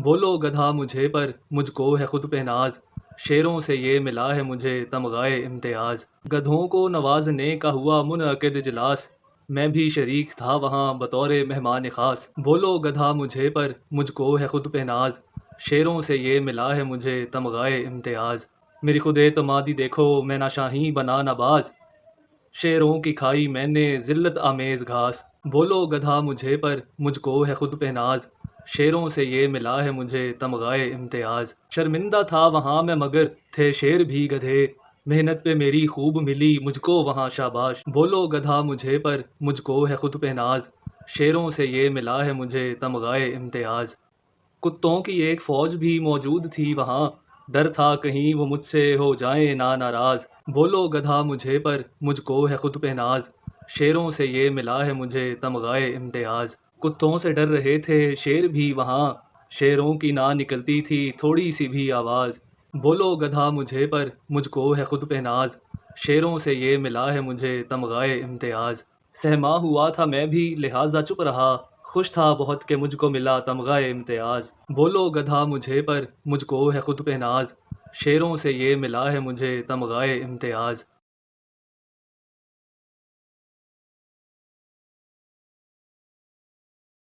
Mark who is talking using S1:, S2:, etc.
S1: بولو گدھا مجھے پر مجھ کو ہے خود پہ ناز، شیروں سے یہ ملا ہے مجھے تمغائے امتیاز۔ گدھوں کو نوازنے کا ہوا منعقد اجلاس، میں بھی شریک تھا وہاں بطور مہمان خاص۔ بولو گدھا مجھے پر مجھ کو ہے خود پہ ناز، شیروں سے یہ ملا ہے مجھے تمغائے امتیاز۔ میری خود اعتمادی دیکھو میں نہ شاہین بنا نہ باز، شیروں کی کھائی میں نے ذلت آمیز گھاس۔ بولو گدھا مجھے پر مجھ کو ہے خود پہ ناز، شیروں سے یہ ملا ہے مجھے تمغائے امتیاز۔ شرمندہ تھا وہاں میں مگر تھے شیر بھی گدھے، محنت پہ میری خوب ملی مجھ کو وہاں شاباش۔ بولو گدھا مجھے پر مجھ کو ہے خود پہ ناز، شیروں سے یہ ملا ہے مجھے تمغائے امتیاز۔ کتوں کی ایک فوج بھی موجود تھی وہاں، ڈر تھا کہیں وہ مجھ سے ہو جائیں ناراض۔ بولو گدھا مجھے پر مجھ کو ہے خود پہ ناز، شیروں سے یہ ملا ہے مجھے تمغائے امتیاز۔ کتوں سے ڈر رہے تھے شیر بھی وہاں، شیروں کی نہ نکلتی تھی تھوڑی سی بھی آواز۔ بولو گدھا مجھے پر مجھ کو ہے خود پہ ناز، شیروں سے یہ ملا ہے مجھے تمغائے امتیاز۔ سہما ہوا تھا میں بھی لہٰذا چپ رہا، خوش تھا بہت کہ مجھ کو ملا تمغہ امتیاز۔ بولو گدھا مجھے پر مجھ کو ہے خود پہ ناز، شیروں سے یہ ملا ہے مجھے تمغہ امتیاز۔